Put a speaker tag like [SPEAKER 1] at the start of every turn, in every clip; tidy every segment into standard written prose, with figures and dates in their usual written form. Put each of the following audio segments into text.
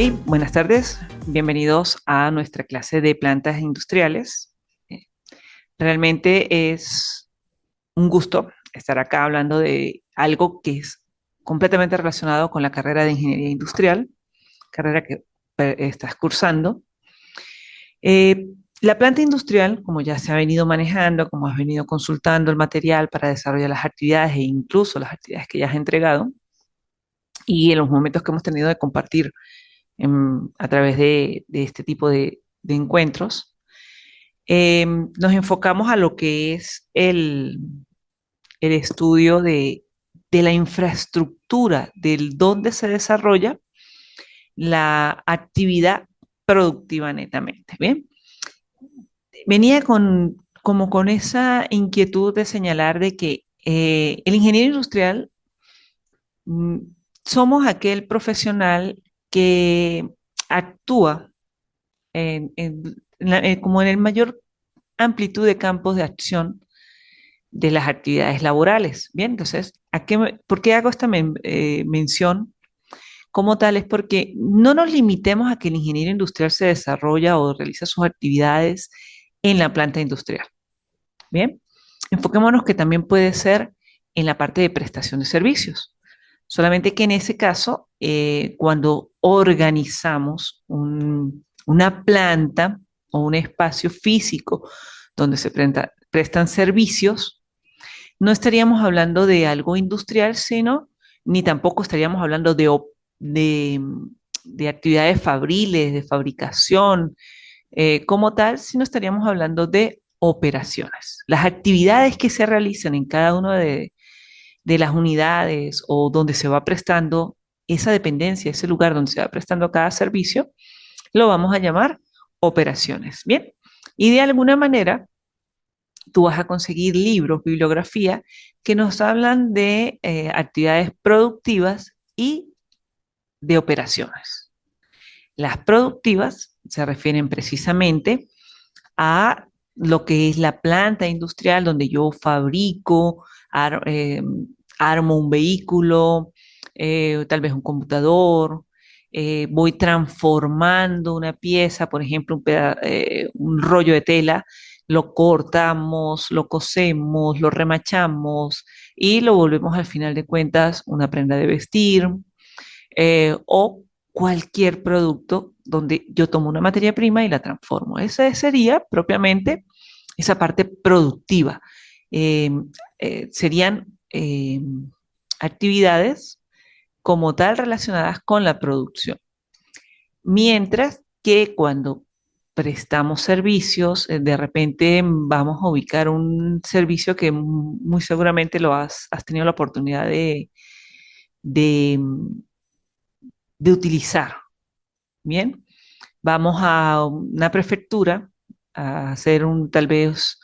[SPEAKER 1] Buenas tardes. Bienvenidos a nuestra clase de plantas industriales. Eh, Realmente es un gusto estar acá hablando de algo que es completamente relacionado con la carrera de ingeniería industrial, carrera que estás cursando. Eh, la planta industrial, como ya se ha venido manejando, como has venido consultando el material para desarrollar las actividades e incluso las actividades que ya has entregado, y en los momentos que hemos tenido de compartir a través de este tipo de encuentros, nos enfocamos a lo que es el estudio de la infraestructura, del dónde se desarrolla la actividad productiva netamente. Bien, venía como con esa inquietud de señalar de que el ingeniero industrial mm, somos aquel profesional que actúa como en el mayor amplitud de campos de acción de las actividades laborales. Bien, entonces, ¿por qué hago esta mención como tal? Es porque no nos limitemos a que el ingeniero industrial se desarrolla o realiza sus actividades en la planta industrial. Bien, enfoquémonos que también puede ser en la parte de prestación de servicios. Solamente que en ese caso, cuando organizamos una planta o un espacio físico donde se prestan servicios, no estaríamos hablando de algo industrial, sino, ni tampoco estaríamos hablando de, de actividades fabriles, de fabricación como tal, sino estaríamos hablando de operaciones. Las actividades que se realizan en cada una de las unidades o donde se va prestando esa dependencia, ese lugar donde se va prestando cada servicio, lo vamos a llamar operaciones. Bien, y de alguna manera tú vas a conseguir libros, bibliografía, que nos hablan de actividades productivas y de operaciones. Las productivas se refieren precisamente a lo que es la planta industrial donde yo fabrico, ar- eh, armo un vehículo, tal vez un computador, voy transformando una pieza, por ejemplo, un rollo de tela, lo cortamos, lo cosemos, lo remachamos y lo volvemos al final de cuentas una prenda de vestir, o cualquier producto donde yo tomo una materia prima y la transformo. Esa sería propiamente esa parte productiva. Eh, Serían actividades como tal relacionadas con la producción. Mientras que cuando prestamos servicios, de repente vamos a ubicar un servicio que muy seguramente has tenido la oportunidad de, de utilizar. Bien, vamos a una prefectura a hacer tal vez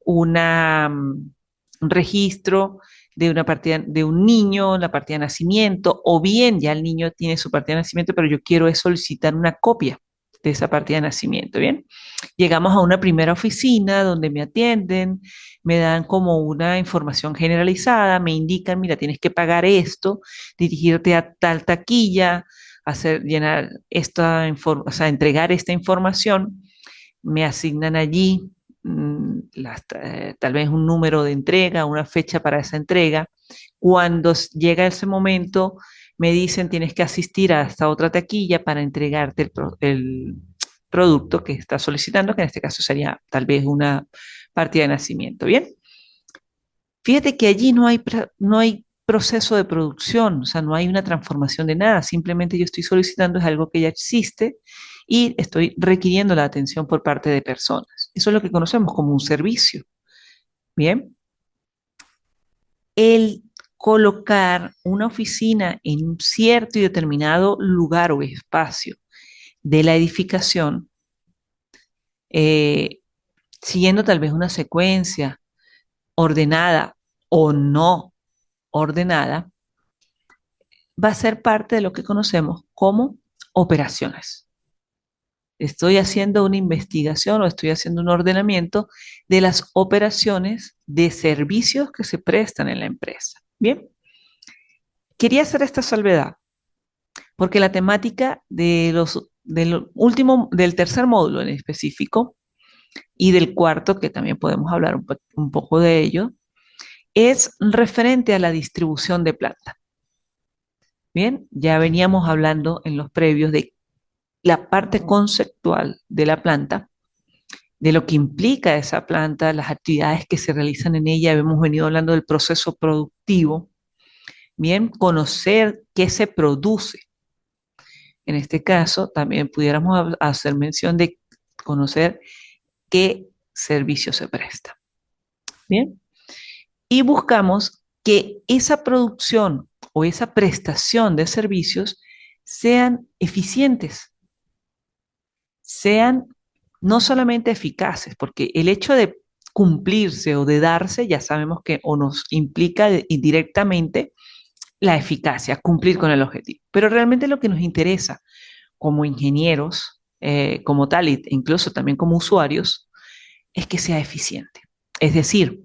[SPEAKER 1] un registro de una partida de un niño, la partida de nacimiento, o bien ya el niño tiene su partida de nacimiento, pero yo quiero es solicitar una copia de esa partida de nacimiento. Bien, llegamos a una primera oficina donde me atienden, me dan como una información generalizada, me indican, mira, tienes que pagar esto, dirigirte a tal taquilla, llenar o sea, entregar esta información, me asignan allí tal vez un número de entrega, una fecha para esa entrega. Cuando llega ese momento, me dicen tienes que asistir a esta otra taquilla para entregarte el producto que estás solicitando, que en este caso sería tal vez una partida de nacimiento. Bien, fíjate que allí no hay proceso de producción, o sea, no hay una transformación de nada, simplemente yo estoy solicitando es algo que ya existe y estoy requiriendo la atención por parte de personas. Eso es lo que conocemos como un servicio. Bien, el colocar una oficina en un cierto y determinado lugar o espacio de la edificación, eh, siguiendo tal vez una secuencia ordenada o no ordenada, va a ser parte de lo que conocemos como operaciones. Estoy haciendo una investigación o estoy haciendo un ordenamiento de las operaciones de servicios que se prestan en la empresa. Bien, quería hacer esta salvedad porque la temática del tercer módulo en específico y del cuarto, que también podemos hablar un poco de ello, es referente a la distribución de planta. Bien, ya veníamos hablando en los previos de la parte conceptual de la planta, de lo que implica esa planta, las actividades que se realizan en ella. Hemos venido hablando del proceso productivo. Bien, conocer qué se produce. En este caso, también pudiéramos hacer mención de conocer qué servicio se presta. Bien, y buscamos que esa producción o esa prestación de servicios sean eficientes, sean no solamente eficaces, porque el hecho de cumplirse o de darse, ya sabemos que o nos implica indirectamente la eficacia, cumplir con el objetivo. Pero realmente lo que nos interesa como ingenieros, como tal, e incluso también como usuarios, es que sea eficiente. Es decir,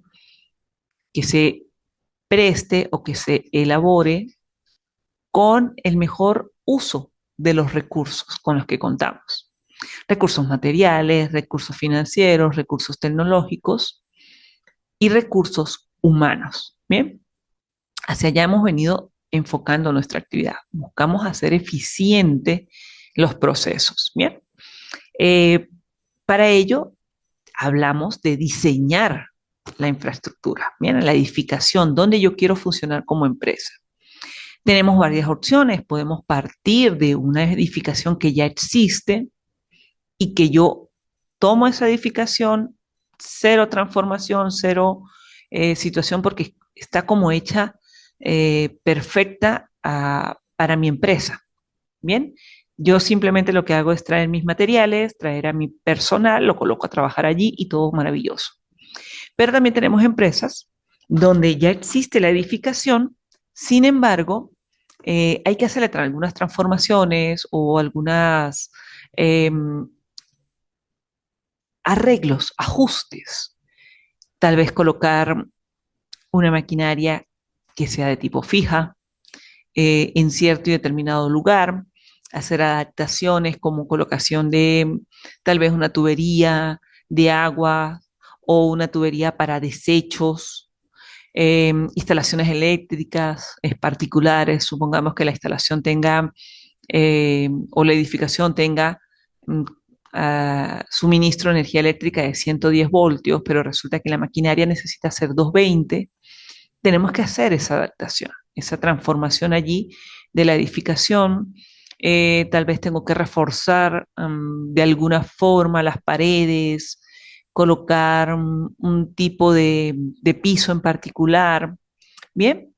[SPEAKER 1] que se preste o que se elabore con el mejor uso de los recursos con los que contamos. Recursos materiales, recursos financieros, recursos tecnológicos y recursos humanos. Bien, hacia allá hemos venido enfocando nuestra actividad. Buscamos hacer eficiente los procesos. Bien, eh, para ello hablamos de diseñar la infraestructura, bien, la edificación, donde yo quiero funcionar como empresa. Tenemos varias opciones. Podemos partir de una edificación que ya existe y que yo tomo esa edificación, cero transformación, cero situación, porque está como hecha perfecta para mi empresa. Bien, yo simplemente lo que hago es traer mis materiales, traer a mi personal, lo coloco a trabajar allí y todo maravilloso. Pero también tenemos empresas donde ya existe la edificación, sin embargo, hay que hacerle algunas transformaciones o algunas eh, arreglos, ajustes. Tal vez colocar una maquinaria que sea de tipo fija en cierto y determinado lugar, hacer adaptaciones como colocación de tal vez una tubería de agua o una tubería para desechos, instalaciones eléctricas particulares. Supongamos que la instalación tenga o la edificación tenga mm, suministro de energía eléctrica de 110 voltios, pero resulta que la maquinaria necesita ser 220. Tenemos que hacer esa adaptación, esa transformación allí de la edificación. Tal vez tengo que reforzar de alguna forma las paredes, colocar un tipo de piso en particular. Bien,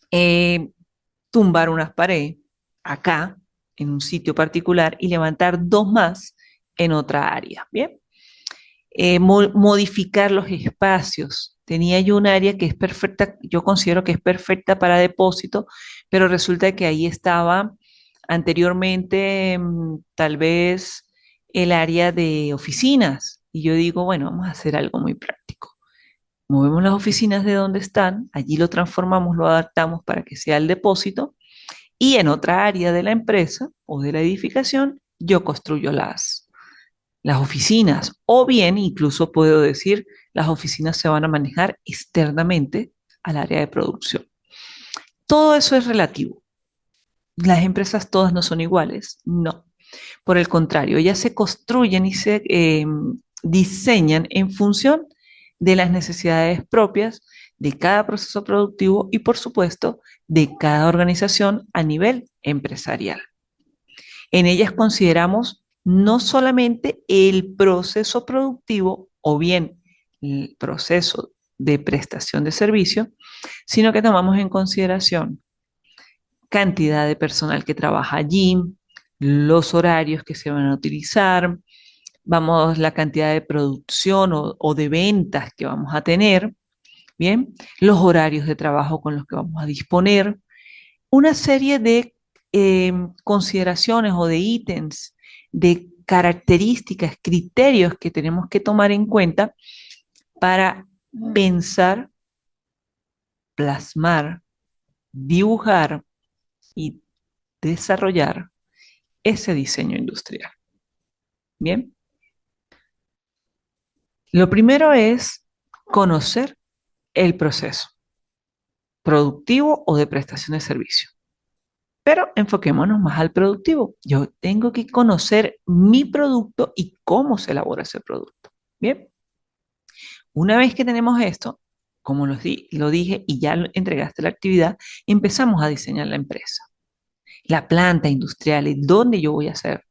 [SPEAKER 1] eh, tumbar unas paredes acá, en un sitio particular, y levantar dos más en otra área. Bien, modificar los espacios. Tenía yo un área que es perfecta, yo considero que es perfecta para depósito, pero resulta que ahí estaba anteriormente tal vez el área de oficinas. Y yo digo, bueno, vamos a hacer algo muy práctico. Movemos las oficinas de donde están, allí lo transformamos, lo adaptamos para que sea el depósito y en otra área de la empresa o de la edificación yo construyo las oficinas, o bien incluso puedo decir las oficinas se van a manejar externamente al área de producción. Todo eso es relativo. Las empresas todas no son iguales, no. Por el contrario, ellas se construyen y se diseñan en función de las necesidades propias de cada proceso productivo y, por supuesto, de cada organización a nivel empresarial. En ellas consideramos no solamente el proceso productivo o bien el proceso de prestación de servicio, sino que tomamos en consideración cantidad de personal que trabaja allí, los horarios que se van a utilizar, vamos, la cantidad de producción o de ventas que vamos a tener, bien, los horarios de trabajo con los que vamos a disponer, una serie de consideraciones o de ítems, de características, criterios que tenemos que tomar en cuenta para pensar, plasmar, dibujar y desarrollar ese diseño industrial. Bien, lo primero es conocer el proceso productivo o de prestación de servicio. Pero enfoquémonos más al productivo. Yo tengo que conocer mi producto y cómo se elabora ese producto. Bien, una vez que tenemos esto, como lo dije y ya entregaste la actividad, empezamos a diseñar la empresa, la planta industrial y dónde yo voy a hacer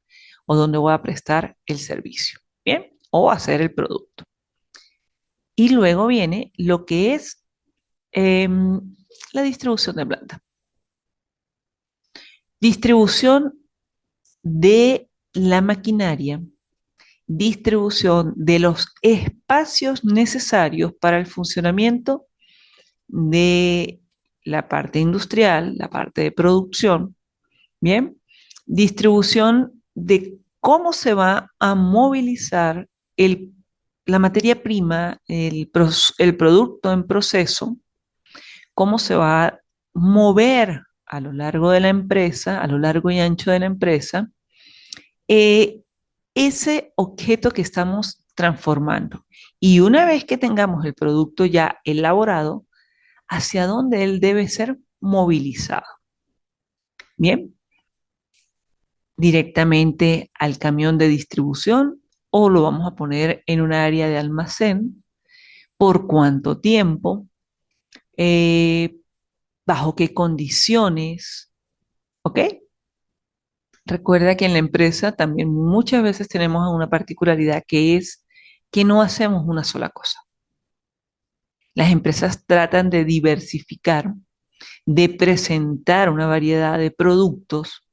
[SPEAKER 1] o dónde voy a prestar el servicio. Bien, o hacer el producto. Y luego viene lo que es la distribución de planta. Distribución de la maquinaria, distribución de los espacios necesarios para el funcionamiento de la parte industrial, la parte de producción, ¿bien? Distribución de cómo se va a movilizar la materia prima, el producto en proceso, cómo se va a mover a lo largo de la empresa, a lo largo y ancho de la empresa, eh, ese objeto que estamos transformando. Y una vez que tengamos el producto ya elaborado, hacia dónde él debe ser movilizado. Bien, directamente al camión de distribución o lo vamos a poner en un área de almacén, por cuánto tiempo, eh, bajo qué condiciones, ¿ok? Recuerda que en la empresa también muchas veces tenemos una particularidad que es que no hacemos una sola cosa. Las empresas tratan de diversificar, de presentar una variedad de productos,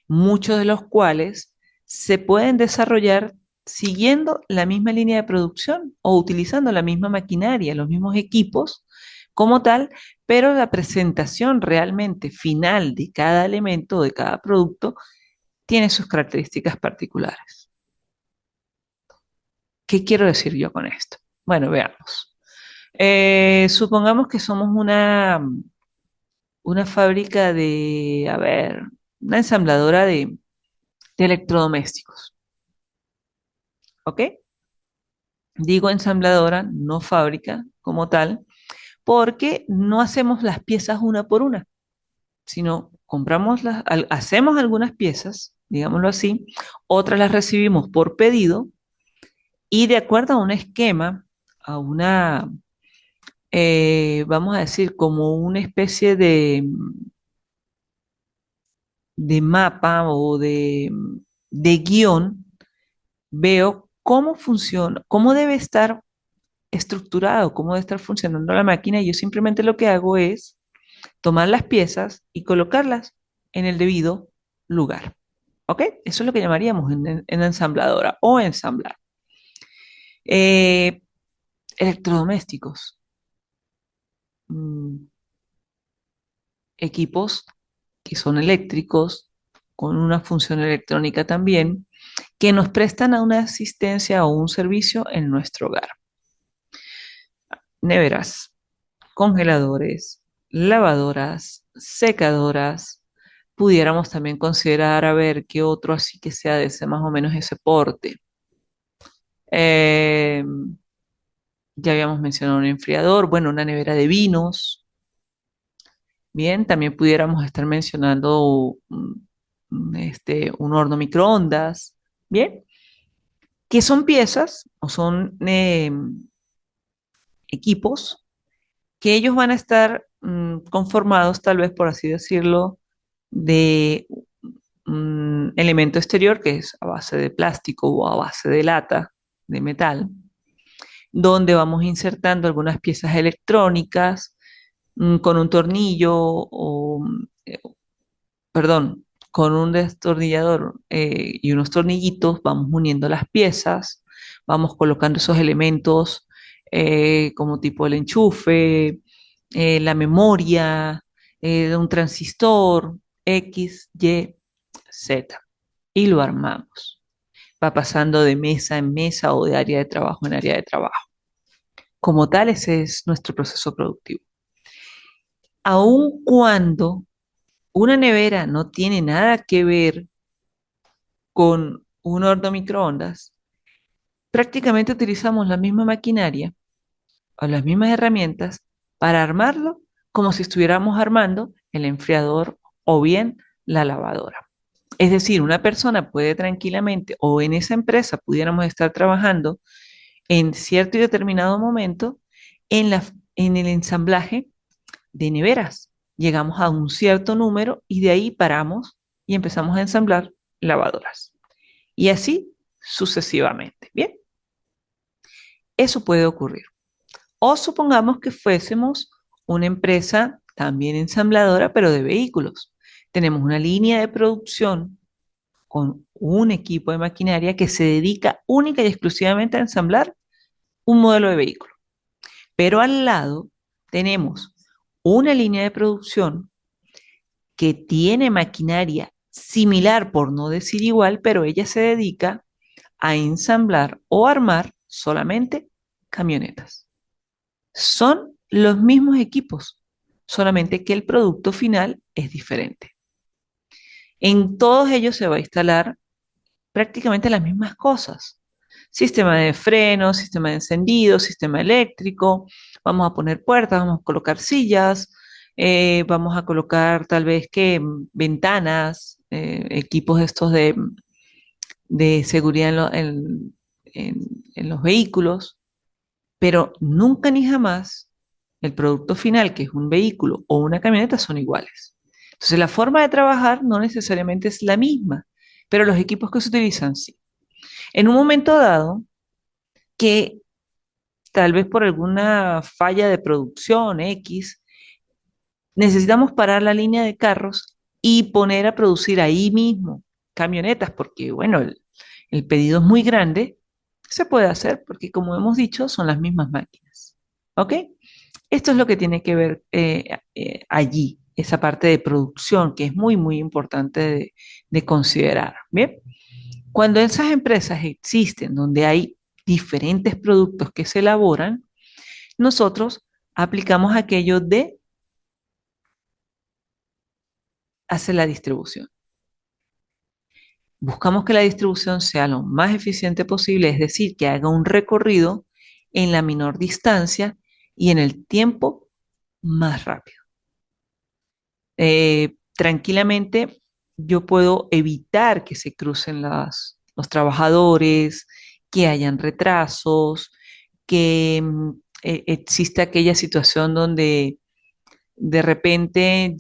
[SPEAKER 1] muchos de los cuales se pueden desarrollar siguiendo la misma línea de producción o utilizando la misma maquinaria, los mismos equipos como tal, pero la presentación realmente final de cada elemento, de cada producto, tiene sus características particulares. ¿Qué quiero decir yo con esto? Bueno, veamos. Supongamos que somos una fábrica de, a ver, una ensambladora de electrodomésticos, ¿ok? Digo ensambladora, no fábrica como tal, porque no hacemos las piezas una por una, sino hacemos algunas piezas, digámoslo así, otras las recibimos por pedido y de acuerdo a un esquema, a vamos a decir, como una especie de mapa o de guión, veo cómo funciona, cómo debe estar estructurado, cómo debe estar funcionando la máquina y yo simplemente lo que hago es tomar las piezas y colocarlas en el debido lugar. ¿Ok? Eso es lo que llamaríamos en ensambladora o ensamblar. Eh, electrodomésticos. Mm, equipos que son eléctricos, con una función electrónica también, que nos prestan a una asistencia o un servicio en nuestro hogar. Neveras, congeladores, lavadoras, secadoras. Pudiéramos también considerar a ver qué otro así que sea de ese más o menos ese porte. Eh, ya habíamos mencionado un enfriador, bueno, una nevera de vinos. Bien, también pudiéramos estar mencionando un horno microondas. Bien, que son piezas o son equipos que ellos van a estar conformados, tal vez por así decirlo, de un elemento exterior que es a base de plástico o a base de lata, de metal, donde vamos insertando algunas piezas electrónicas con un tornillo perdón, con un destornillador y unos tornillitos, vamos uniendo las piezas, vamos colocando esos elementos como tipo el enchufe, la memoria, un transistor, X, Y, Z, y lo armamos. Va pasando de mesa en mesa o de área de trabajo en área de trabajo. Como tal, ese es nuestro proceso productivo. Aun cuando Una nevera no tiene nada que ver con un horno microondas. Prácticamente utilizamos la misma maquinaria o las mismas herramientas para armarlo como si estuviéramos armando el enfriador o bien la lavadora. Es decir, una persona puede tranquilamente o en esa empresa pudiéramos estar trabajando en cierto y determinado momento en, en el ensamblaje de neveras. Llegamos a un cierto número y de ahí paramos y empezamos a ensamblar lavadoras. Y así sucesivamente. Bien, eso puede ocurrir. O supongamos que fuésemos una empresa también ensambladora, pero de vehículos. Tenemos una línea de producción con un equipo de maquinaria que se dedica única y exclusivamente a ensamblar un modelo de vehículo. Pero al lado tenemos una línea de producción que tiene maquinaria similar, por no decir igual, pero ella se dedica a ensamblar o armar solamente camionetas. Son los mismos equipos, solamente que el producto final es diferente. En todos ellos se va a instalar prácticamente las mismas cosas. Sistema de freno, sistema de encendido, sistema eléctrico, vamos a poner puertas, vamos a colocar sillas, vamos a colocar tal vez que ventanas, equipos estos de seguridad en, en los vehículos, pero nunca ni jamás el producto final, que es un vehículo o una camioneta, son iguales. Entonces la forma de trabajar no necesariamente es la misma, pero los equipos que se utilizan sí. En un momento dado, que tal vez por alguna falla de producción X, necesitamos parar la línea de carros y poner a producir ahí mismo camionetas, porque bueno, el pedido es muy grande, se puede hacer porque como hemos dicho, son las mismas máquinas. ¿Ok? Esto es lo que tiene que ver allí, esa parte de producción que es muy, muy importante de considerar. Bien, cuando esas empresas existen, donde hay diferentes productos que se elaboran, nosotros aplicamos aquello de hacer la distribución. Buscamos que la distribución sea lo más eficiente posible, es decir, que haga un recorrido en la menor distancia y en el tiempo más rápido. Tranquilamente yo puedo evitar que se crucen los trabajadores, que hayan retrasos, que exista aquella situación donde de repente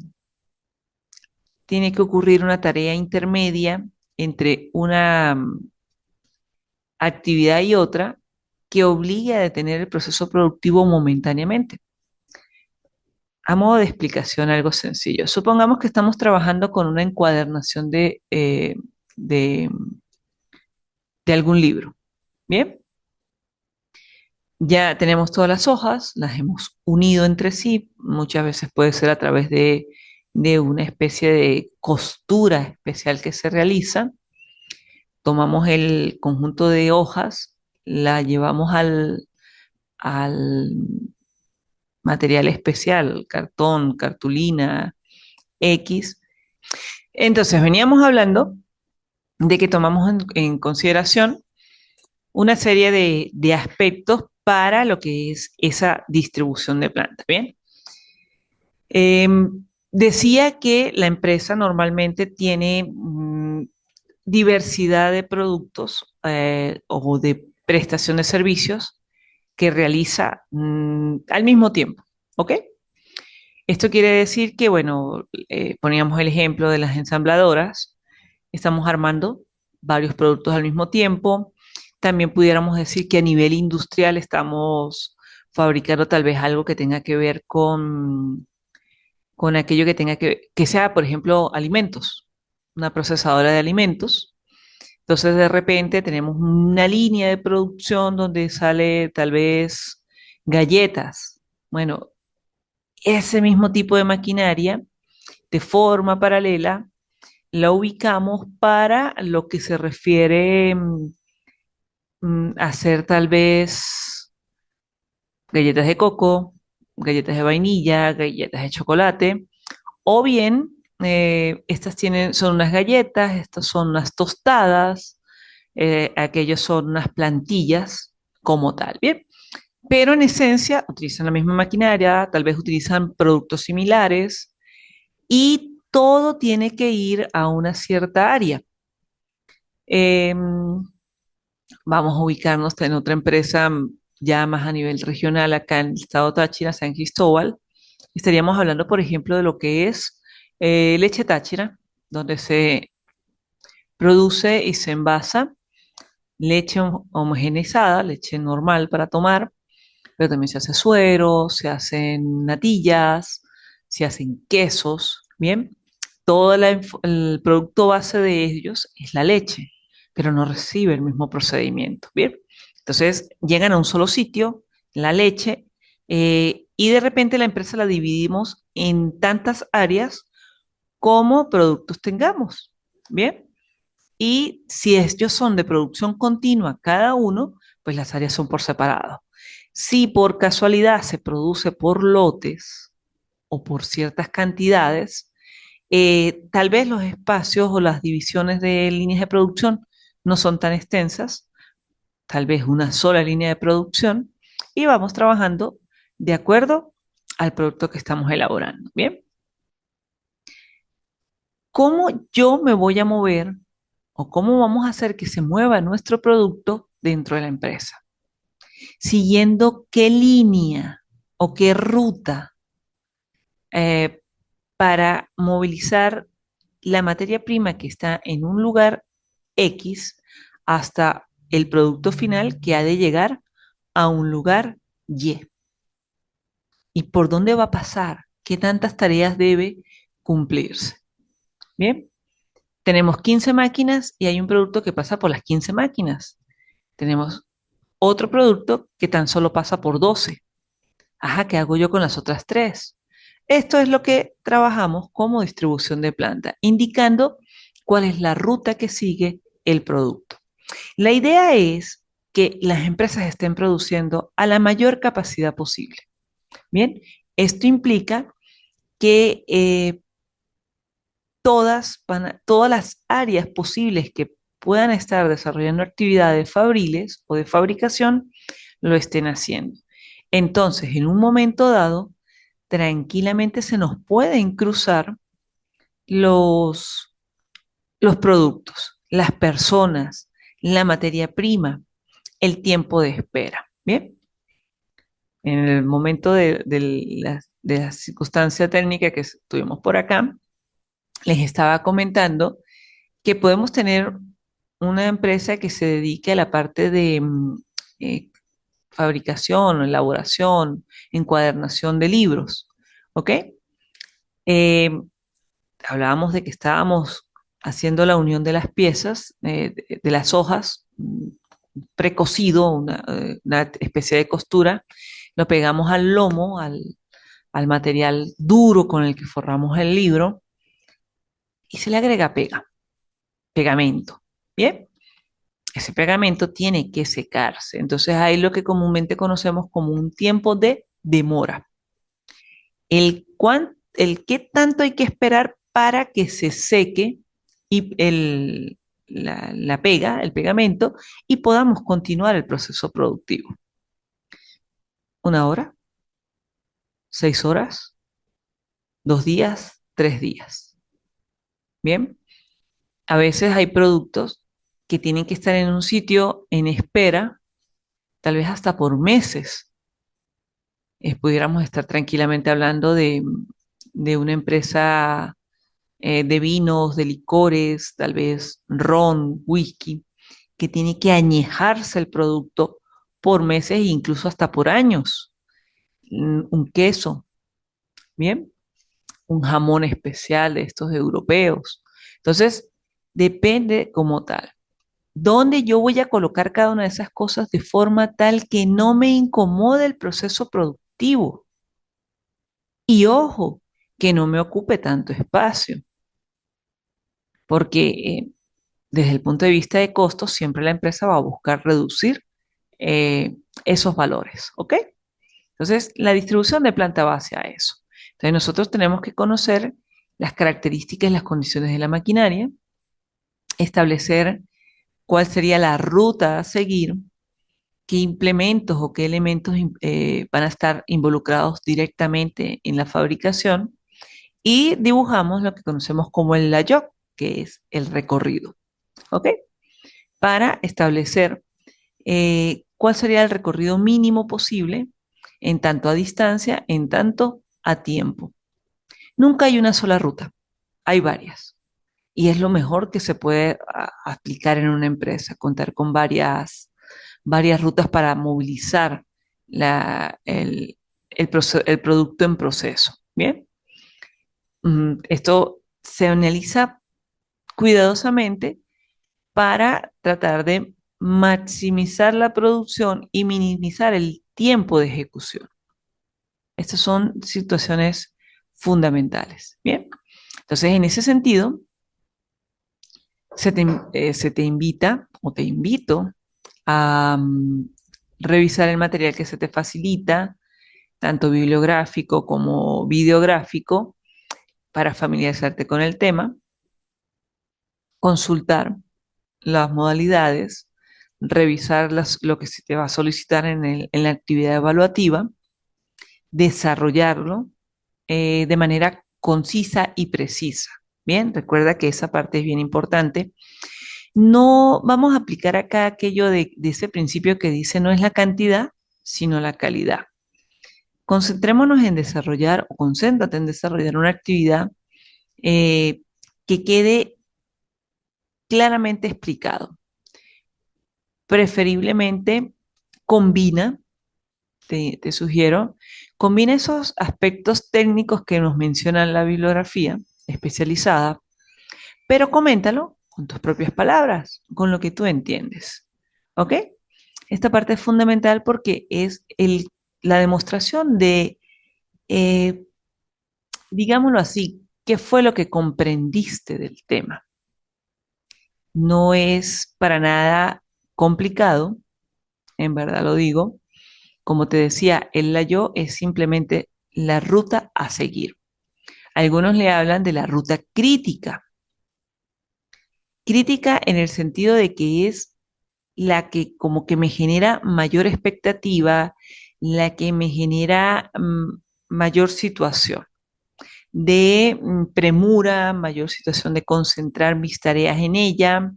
[SPEAKER 1] tiene que ocurrir una tarea intermedia entre una actividad y otra que obligue a detener el proceso productivo momentáneamente. A modo de explicación, algo sencillo. Supongamos que estamos trabajando con una encuadernación de, de algún libro. Bien, ya tenemos todas las hojas, las hemos unido entre sí, muchas veces puede ser a través de una especie de costura especial que se realiza. Tomamos el conjunto de hojas, la llevamos al material especial, cartón, cartulina, X. Entonces, veníamos hablando de que tomamos en consideración una serie de aspectos para lo que es esa distribución de plantas. Bien. Eh, Decía que la empresa normalmente tiene diversidad de productos o de prestación de servicios que realiza al mismo tiempo. ¿Ok? Esto quiere decir que, bueno, poníamos el ejemplo de las ensambladoras, estamos armando varios productos al mismo tiempo. También pudiéramos decir que a nivel industrial estamos fabricando tal vez algo que tenga que ver con aquello que tenga que sea, por ejemplo, alimentos, una procesadora de alimentos. Entonces, de repente tenemos una línea de producción donde sale tal vez galletas. Bueno, ese mismo tipo de maquinaria, de forma paralela, la ubicamos para lo que se refiere a hacer tal vez galletas de coco, galletas de vainilla, galletas de chocolate, o bien Estas son unas galletas, estas son unas tostadas, aquellos son unas plantillas como tal, ¿bien? Pero en esencia utilizan la misma maquinaria, tal vez utilizan productos similares y todo tiene que ir a una cierta área. Em, Vamos a ubicarnos en otra empresa ya más a nivel regional acá en el estado Táchira, San Cristóbal. Estaríamos hablando, por ejemplo, de lo que es leche Táchira, donde se produce y se envasa leche homogeneizada, leche normal para tomar, pero también se hace suero, se hacen natillas, se hacen quesos, ¿bien? El producto base de ellos es la leche, pero no recibe el mismo procedimiento, ¿bien? Entonces llegan a un solo sitio, la leche, y de repente la empresa la dividimos en tantas áreas como productos tengamos, ¿bien? Y si ellos son de producción continua cada uno, pues las áreas son por separado. Si por casualidad se produce por lotes o por ciertas cantidades, tal vez los espacios o las divisiones de líneas de producción no son tan extensas, tal vez una sola línea de producción, y vamos trabajando de acuerdo al producto que estamos elaborando. Bien, ¿cómo yo me voy a mover o cómo vamos a hacer que se mueva nuestro producto dentro de la empresa? Siguiendo qué línea o qué ruta eh, para movilizar la materia prima que está en un lugar X hasta el producto final que ha de llegar a un lugar Y. ¿Y por dónde va a pasar? ¿Qué tantas tareas debe cumplirse? Bien, tenemos 15 máquinas y hay un producto que pasa por las 15 máquinas. Tenemos otro producto que tan solo pasa por 12. Ajá, ¿qué hago yo con las otras tres? Esto es lo que trabajamos como distribución de planta, indicando cuál es la ruta que sigue el producto. La idea es que las empresas estén produciendo a la mayor capacidad posible. Bien, esto implica que todas las áreas posibles que puedan estar desarrollando actividades fabriles o de fabricación lo estén haciendo. Entonces, en un momento dado, tranquilamente se nos pueden cruzar los, los productos, las personas, la materia prima, el tiempo de espera. Bien, en el momento de la circunstancia técnica que tuvimos por acá, les estaba comentando que podemos tener una empresa que se dedique a la parte de eh, fabricación, elaboración, encuadernación de libros, ¿ok? Eh, Hablábamos de que estábamos haciendo la unión de las piezas, de las hojas, precocido, una especie de costura, lo pegamos al lomo, al material duro con el que forramos el libro y se le agrega pegamento. ¿Bien? Ese pegamento tiene que secarse. Entonces hay lo que comúnmente conocemos como un tiempo de demora. El qué tanto hay que esperar para que se seque y la pega, el pegamento, y podamos continuar el proceso productivo. ¿Una hora? ¿6 horas? ¿2 días? ¿3 días? Bien, a veces hay productos que tienen que estar en un sitio en espera, tal vez hasta por meses. Pudiéramos estar tranquilamente hablando de una empresa de vinos, de licores, tal vez ron, whisky, que tiene que añejarse el producto por meses e incluso hasta por años. Un queso, ¿bien? Un jamón especial de estos europeos. Entonces, depende como tal. ¿Dónde yo voy a colocar cada una de esas cosas de forma tal que no me incomode el proceso productivo? Y ojo, que no me ocupe tanto espacio, porque desde el punto de vista de costos, siempre la empresa va a buscar reducir esos valores, ¿ok? Entonces, la distribución de planta va hacia eso. Entonces, nosotros tenemos que conocer las características y las condiciones de la maquinaria, establecer cuál sería la ruta a seguir, qué implementos o qué elementos van a estar involucrados directamente en la fabricación y dibujamos lo que conocemos como el layout, que es el recorrido, ¿ok? Para establecer cuál sería el recorrido mínimo posible en tanto a distancia, en tanto a tiempo. Nunca hay una sola ruta, hay varias. Y es lo mejor que se puede aplicar en una empresa, contar con varias rutas para movilizar el producto en proceso. Bien, esto se analiza cuidadosamente para tratar de maximizar la producción y minimizar el tiempo de ejecución. Estas son situaciones fundamentales. Bien, entonces en ese sentido, se te invita o te invito a revisar el material que se te facilita, tanto bibliográfico como videográfico, para familiarizarte con el tema, consultar las modalidades, revisar lo que se te va a solicitar en la actividad evaluativa, desarrollarlo de manera concisa y precisa. Bien, recuerda que esa parte es bien importante. No vamos a aplicar acá aquello de ese principio que dice no es la cantidad, sino la calidad. Concentrémonos en desarrollar o concéntrate en desarrollar una actividad que quede claramente explicado. Preferiblemente combina, te sugiero, combina esos aspectos técnicos que nos menciona la bibliografía especializada, pero coméntalo con tus propias palabras, con lo que tú entiendes. ¿Ok? Esta parte es fundamental porque es la demostración de, eh, digámoslo así, qué fue lo que comprendiste del tema. No es para nada complicado, en verdad lo digo. Como te decía, el layo es simplemente la ruta a seguir. Algunos le hablan de la ruta crítica. Crítica en el sentido de que es la que como que me genera mayor expectativa, la que me genera mayor situación de premura, mayor situación de concentrar mis tareas en ella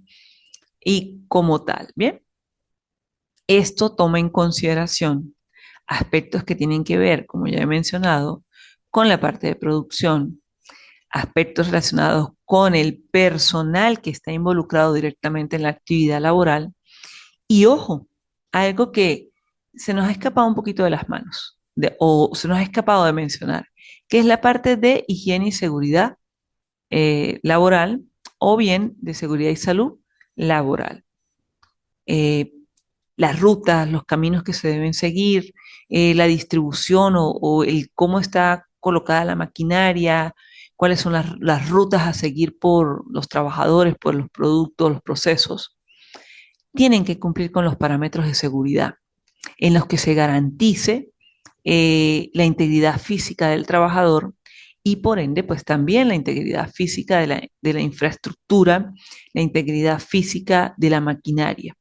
[SPEAKER 1] y como tal, ¿bien? Esto toma en consideración aspectos que tienen que ver, como ya he mencionado, con la parte de producción, aspectos relacionados con el personal que está involucrado directamente en la actividad laboral. Y ojo, algo que se nos ha escapado un poquito de las manos, o se nos ha escapado de mencionar, que es la parte de higiene y seguridad laboral o bien de seguridad y salud laboral. Eh, las rutas, los caminos que se deben seguir, la distribución o el cómo está colocada la maquinaria, cuáles son las rutas a seguir por los trabajadores, por los productos, los procesos, tienen que cumplir con los parámetros de seguridad en los que se garantice la integridad física del trabajador y por ende, pues también la integridad física de la infraestructura, la integridad física de la maquinaria.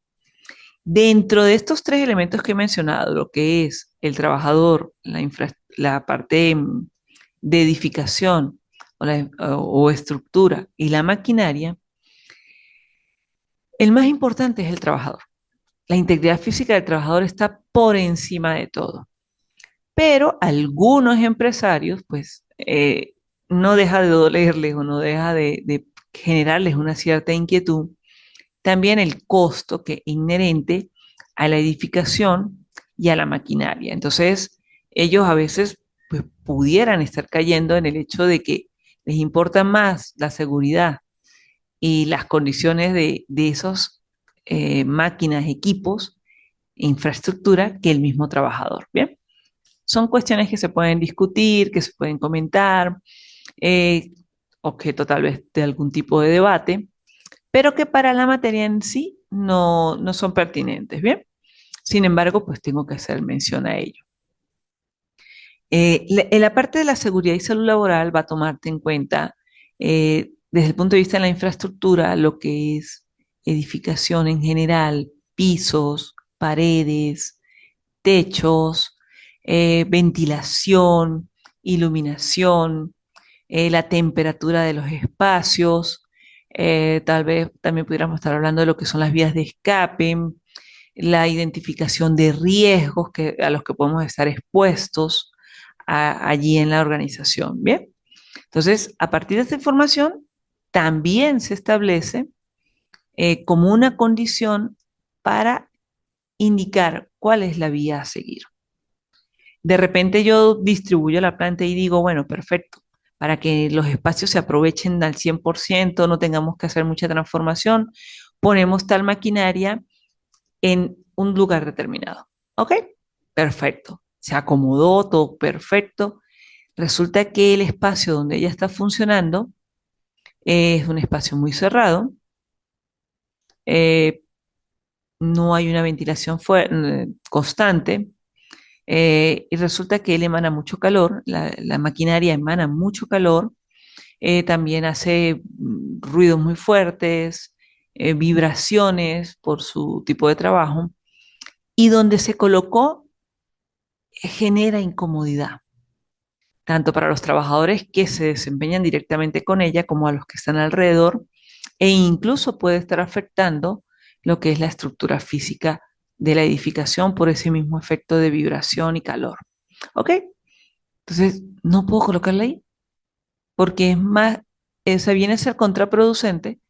[SPEAKER 1] Dentro de estos tres elementos que he mencionado, lo que es el trabajador, la parte de edificación o estructura y la maquinaria, el más importante es el trabajador. La integridad física del trabajador está por encima de todo. Pero algunos empresarios, pues, no deja de dolerles o no deja de generarles una cierta inquietud. También el costo que es inherente a la edificación y a la maquinaria. Entonces, ellos a veces pues, pudieran estar cayendo en el hecho de que les importa más la seguridad y las condiciones de esos máquinas, equipos, infraestructura que el mismo trabajador. Bien, son cuestiones que se pueden discutir, que se pueden comentar, eh, objeto tal vez de algún tipo de debate, pero que para la materia en sí no son pertinentes, ¿bien? Sin embargo, pues tengo que hacer mención a ello. En la parte de la seguridad y salud laboral va a tomarte en cuenta Desde el punto de vista de la infraestructura, lo que es edificación en general, pisos, paredes, techos, ventilación, iluminación, la temperatura de los espacios, tal vez también pudiéramos estar hablando de lo que son las vías de escape, la identificación de riesgos a los que podemos estar expuestos allí en la organización. Bien, entonces, a partir de esta información, también se establece como una condición para indicar cuál es la vía a seguir. De repente yo distribuyo la planta y digo, bueno, perfecto, para que los espacios se aprovechen al 100%, no tengamos que hacer mucha transformación, ponemos tal maquinaria en un lugar determinado. ¿Ok? Perfecto. Se acomodó, todo perfecto. Resulta que el espacio donde ella está funcionando es un espacio muy cerrado, eh, no hay una ventilación constante, y resulta que él emana mucho calor, la maquinaria emana mucho calor, también hace ruidos muy fuertes, vibraciones por su tipo de trabajo, y donde se colocó genera incomodidad, tanto para los trabajadores que se desempeñan directamente con ella como a los que están alrededor, e incluso puede estar afectando lo que es la estructura física de la edificación por ese mismo efecto de vibración y calor. ¿Ok? Entonces, no puedo colocarla ahí porque es más, esa viene a ser contraproducente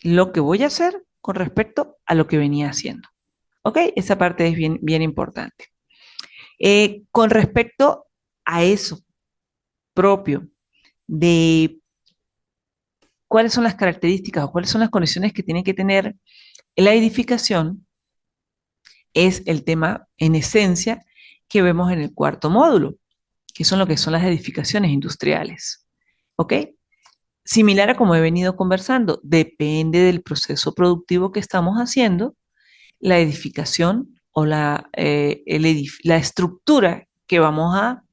[SPEAKER 1] lo que voy a hacer con respecto a lo que venía haciendo. ¿Ok? Esa parte es bien, bien importante. Con respecto a eso propio de cuáles son las características o cuáles son las condiciones que tiene que tener la edificación, es el tema en esencia que vemos en el cuarto módulo, que son lo que son las edificaciones industriales. ¿Ok? Similar a como he venido conversando, depende del proceso productivo que estamos haciendo, la edificación o la estructura que vamos a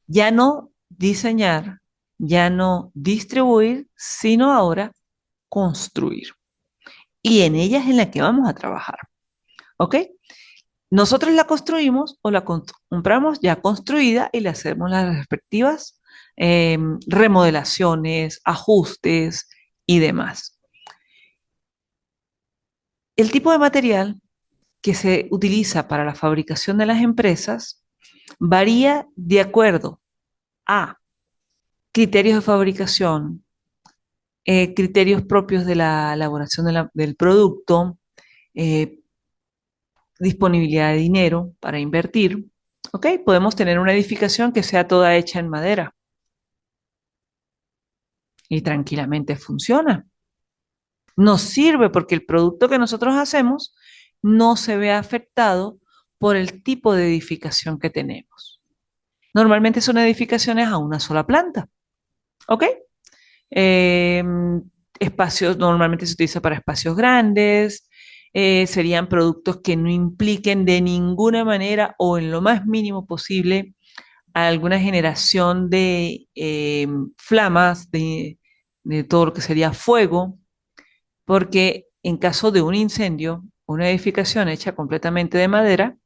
[SPEAKER 1] ya no diseñar, ya no distribuir, sino ahora construir. Y en ella es en la que vamos a trabajar. ¿Ok? Nosotros la construimos o la compramos ya construida y le hacemos las respectivas remodelaciones, ajustes y demás. El tipo de material que se utiliza para la fabricación de las empresas varía de acuerdo a criterios de fabricación, criterios propios de la elaboración del producto, eh, disponibilidad de dinero para invertir. ¿Ok? Podemos tener una edificación que sea toda hecha en madera y tranquilamente funciona. Nos sirve porque el producto que nosotros hacemos no se ve afectado por el tipo de edificación que tenemos. Normalmente son edificaciones a una sola planta, ¿ok? Eh, Espacios normalmente se utiliza para espacios grandes, serían productos que no impliquen de ninguna manera o en lo más mínimo posible alguna generación de flamas, de todo lo que sería fuego, porque en caso de un incendio, una edificación hecha completamente de madera,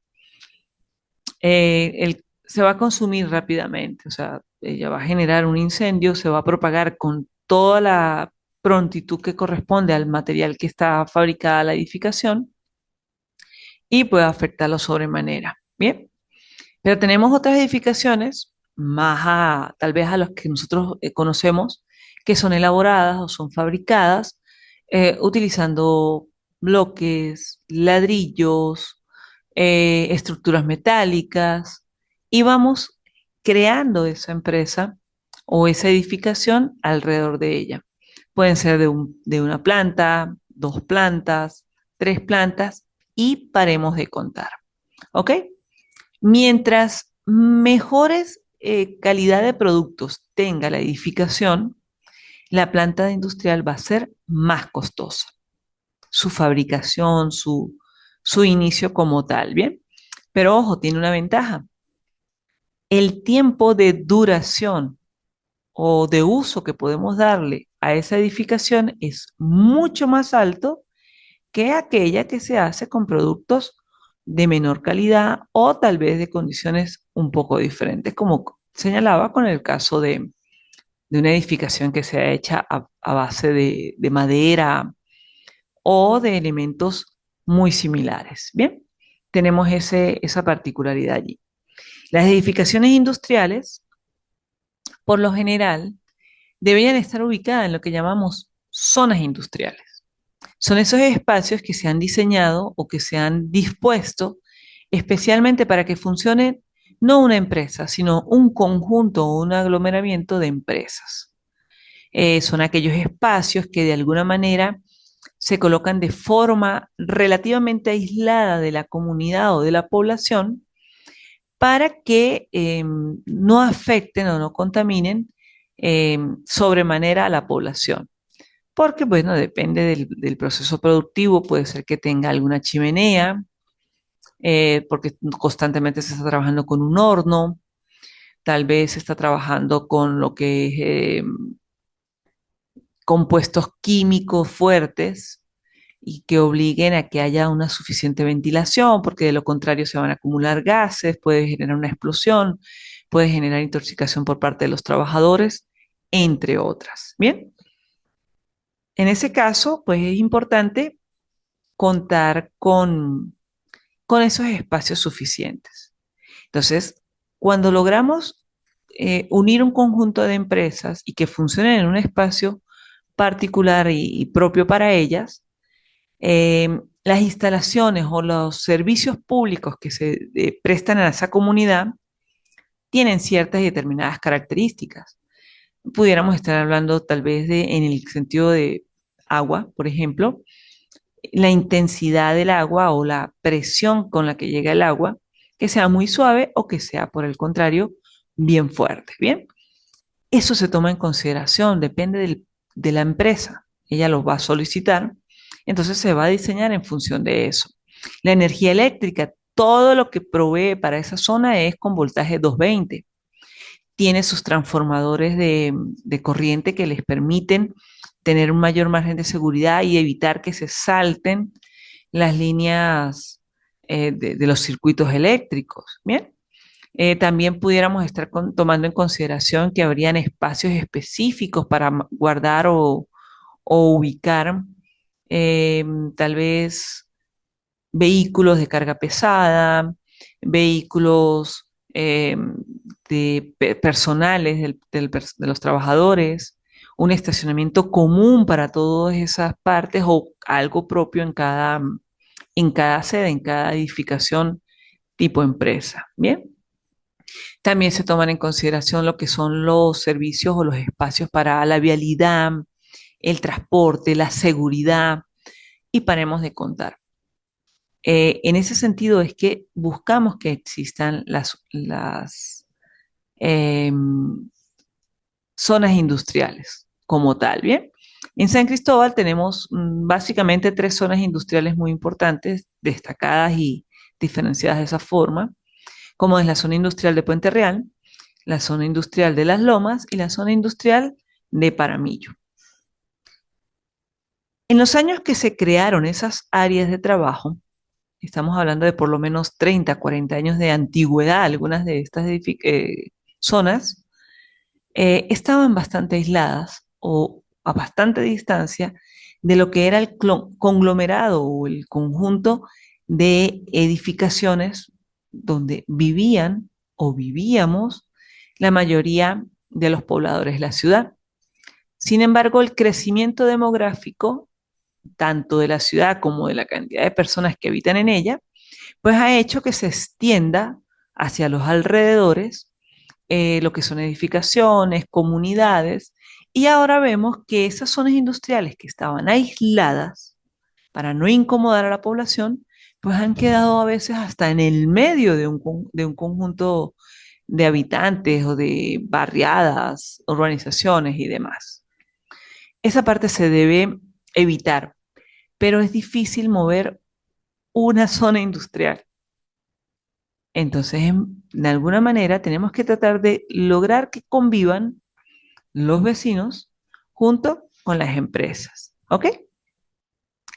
[SPEAKER 1] se va a consumir rápidamente, o sea, ella va a generar un incendio, se va a propagar con toda la prontitud que corresponde al material que está fabricada la edificación y puede afectarlo sobremanera. Bien, pero tenemos otras edificaciones tal vez a las que nosotros conocemos, que son elaboradas o son fabricadas utilizando bloques, ladrillos, estructuras metálicas, y vamos creando esa empresa o esa edificación alrededor de ella. Pueden ser de una planta, dos plantas, tres plantas, y paremos de contar. ¿Ok? Mientras mejores calidad de productos tenga la edificación, la planta industrial va a ser más costosa. Su fabricación, su inicio como tal, ¿bien? Pero ojo, tiene una ventaja. El tiempo de duración o de uso que podemos darle a esa edificación es mucho más alto que aquella que se hace con productos de menor calidad o tal vez de condiciones un poco diferentes, como señalaba con el caso de una edificación que sea hecha a base de madera o de elementos muy similares. Bien, tenemos esa particularidad allí. Las edificaciones industriales, por lo general, deberían estar ubicadas en lo que llamamos zonas industriales. Son esos espacios que se han diseñado o que se han dispuesto especialmente para que funcione no una empresa, sino un conjunto o un aglomeramiento de empresas. Son aquellos espacios que de alguna manera se colocan de forma relativamente aislada de la comunidad o de la población para que no afecten o no contaminen sobremanera a la población. Porque, bueno, depende del proceso productivo, puede ser que tenga alguna chimenea, porque constantemente se está trabajando con un horno, tal vez se está trabajando con lo que es compuestos químicos fuertes y que obliguen a que haya una suficiente ventilación, porque de lo contrario se van a acumular gases, puede generar una explosión, puede generar intoxicación por parte de los trabajadores, entre otras. Bien, en ese caso, pues es importante contar con esos espacios suficientes. Entonces, cuando logramos unir un conjunto de empresas y que funcionen en un espacio particular y propio para ellas, las instalaciones o los servicios públicos que se prestan a esa comunidad tienen ciertas y determinadas características. Pudiéramos estar hablando tal vez en el sentido de agua, por ejemplo, la intensidad del agua o la presión con la que llega el agua, que sea muy suave o que sea, por el contrario, bien fuerte. Bien, eso se toma en consideración, depende de la empresa. Ella lo va a solicitar, entonces se va a diseñar en función de eso. La energía eléctrica, todo lo que provee para esa zona es con voltaje 220. Tiene sus transformadores de corriente que les permiten tener un mayor margen de seguridad y evitar que se salten las líneas de los circuitos eléctricos. Bien. También pudiéramos estar tomando en consideración que habrían espacios específicos para guardar o ubicar eh, tal vez vehículos de carga pesada, vehículos personales de los trabajadores, un estacionamiento común para todas esas partes o algo propio en cada sede, en cada edificación tipo empresa. Bien. También se toman en consideración lo que son los servicios o los espacios para la vialidad, el transporte, la seguridad y paremos de contar. En ese sentido es que buscamos que existan las zonas industriales como tal, ¿bien? En San Cristóbal tenemos básicamente tres zonas industriales muy importantes, destacadas y diferenciadas de esa forma, como es la zona industrial de Puente Real, la zona industrial de Las Lomas y la zona industrial de Paramillo. En los años que se crearon esas áreas de trabajo, estamos hablando de por lo menos 30, 40 años de antigüedad, algunas de estas zonas, estaban bastante aisladas o a bastante distancia de lo que era el conglomerado o el conjunto de edificaciones donde vivían o vivíamos la mayoría de los pobladores de la ciudad. Sin embargo, el crecimiento demográfico, tanto de la ciudad como de la cantidad de personas que habitan en ella, pues ha hecho que se extienda hacia los alrededores lo que son edificaciones, comunidades, y ahora vemos que esas zonas industriales que estaban aisladas para no incomodar a la población, pues han quedado a veces hasta en el medio de un conjunto de habitantes o de barriadas, urbanizaciones y demás. Esa parte se debe evitar, pero es difícil mover una zona industrial. Entonces, de alguna manera, tenemos que tratar de lograr que convivan los vecinos, junto con las empresas. ¿Ok?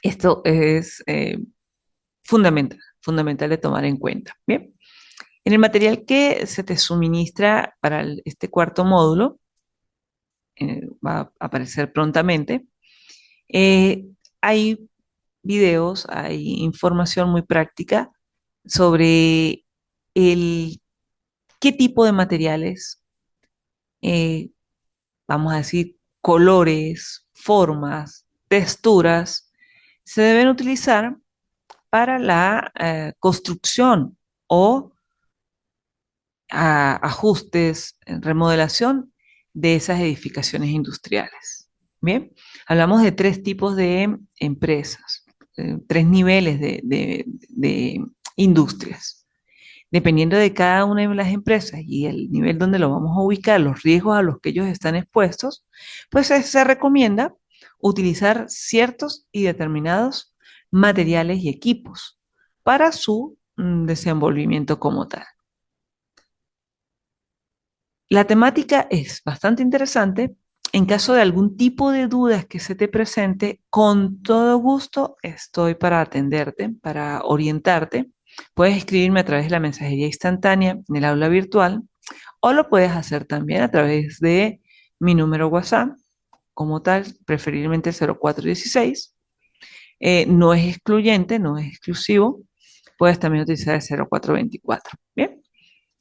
[SPEAKER 1] Esto es fundamental de tomar en cuenta. Bien. En el material que se te suministra para este cuarto módulo, va a aparecer prontamente, eh, hay videos, hay información muy práctica sobre el, qué tipo de materiales, eh, vamos a decir, colores, formas, texturas, se deben utilizar para la construcción o ajustes, remodelación de esas edificaciones industriales. Bien, hablamos de tres tipos de empresas, tres niveles de industrias. Dependiendo de cada una de las empresas y el nivel donde lo vamos a ubicar, los riesgos a los que ellos están expuestos, pues se recomienda utilizar ciertos y determinados materiales y equipos para su desenvolvimiento como tal. La temática es bastante interesante. En caso de algún tipo de dudas que se te presente, con todo gusto estoy para atenderte, para orientarte. Puedes escribirme a través de la mensajería instantánea en el aula virtual o lo puedes hacer también a través de mi número WhatsApp, como tal, preferiblemente el 0416. No es excluyente, no es exclusivo. Puedes también utilizar el 0424. Bien,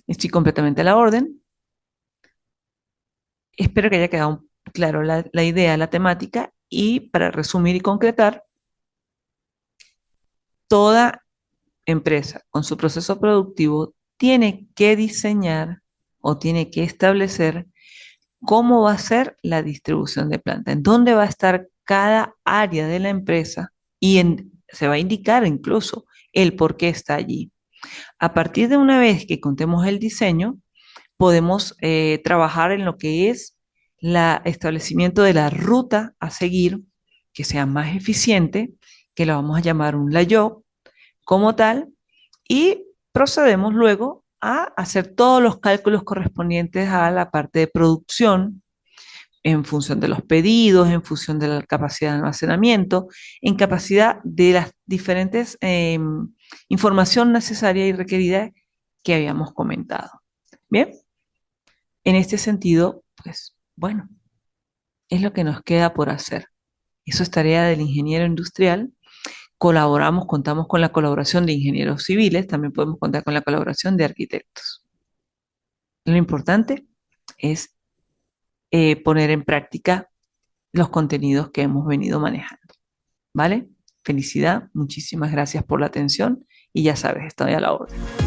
[SPEAKER 1] estoy completamente a la orden. Espero que haya quedado claro la idea, la temática y para resumir y concretar, toda empresa con su proceso productivo tiene que diseñar o tiene que establecer cómo va a ser la distribución de planta, en dónde va a estar cada área de la empresa y se va a indicar incluso el por qué está allí. A partir de una vez que contemos el diseño, podemos trabajar en lo que es el establecimiento de la ruta a seguir, que sea más eficiente, que la vamos a llamar un layout como tal, y procedemos luego a hacer todos los cálculos correspondientes a la parte de producción en función de los pedidos, en función de la capacidad de almacenamiento, en capacidad de las diferentes información necesaria y requerida que habíamos comentado. Bien. En este sentido, pues bueno, es lo que nos queda por hacer. Eso es tarea del ingeniero industrial. Colaboramos, contamos con la colaboración de ingenieros civiles, también podemos contar con la colaboración de arquitectos. Lo importante es poner en práctica los contenidos que hemos venido manejando. ¿Vale? Felicidad, muchísimas gracias por la atención y ya sabes, estoy a la orden.